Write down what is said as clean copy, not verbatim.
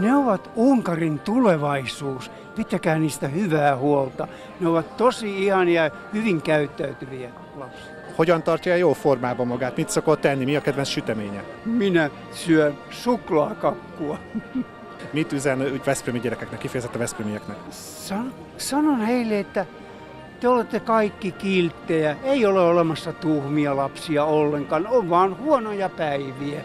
Ne ovat Unkarin tulevaisuus. Pitäkää niistä hyvää huolta. Ne ovat tosi ihania ja hyvin käyttäytyviä lapsia. Hogyan tartja jó formában magát? Mit szokott tenni? Mi a kedvenc süteménye? Minä syön suklaakakkua. Mit üzen úgy veszprémi gyerekeknek, kifejezetten veszprémieknek? Sanon heille, että te olette kaikki kilttejä. Ei ole olemassa tuhmia lapsia ollenkaan. On vaan huonoja päiviä.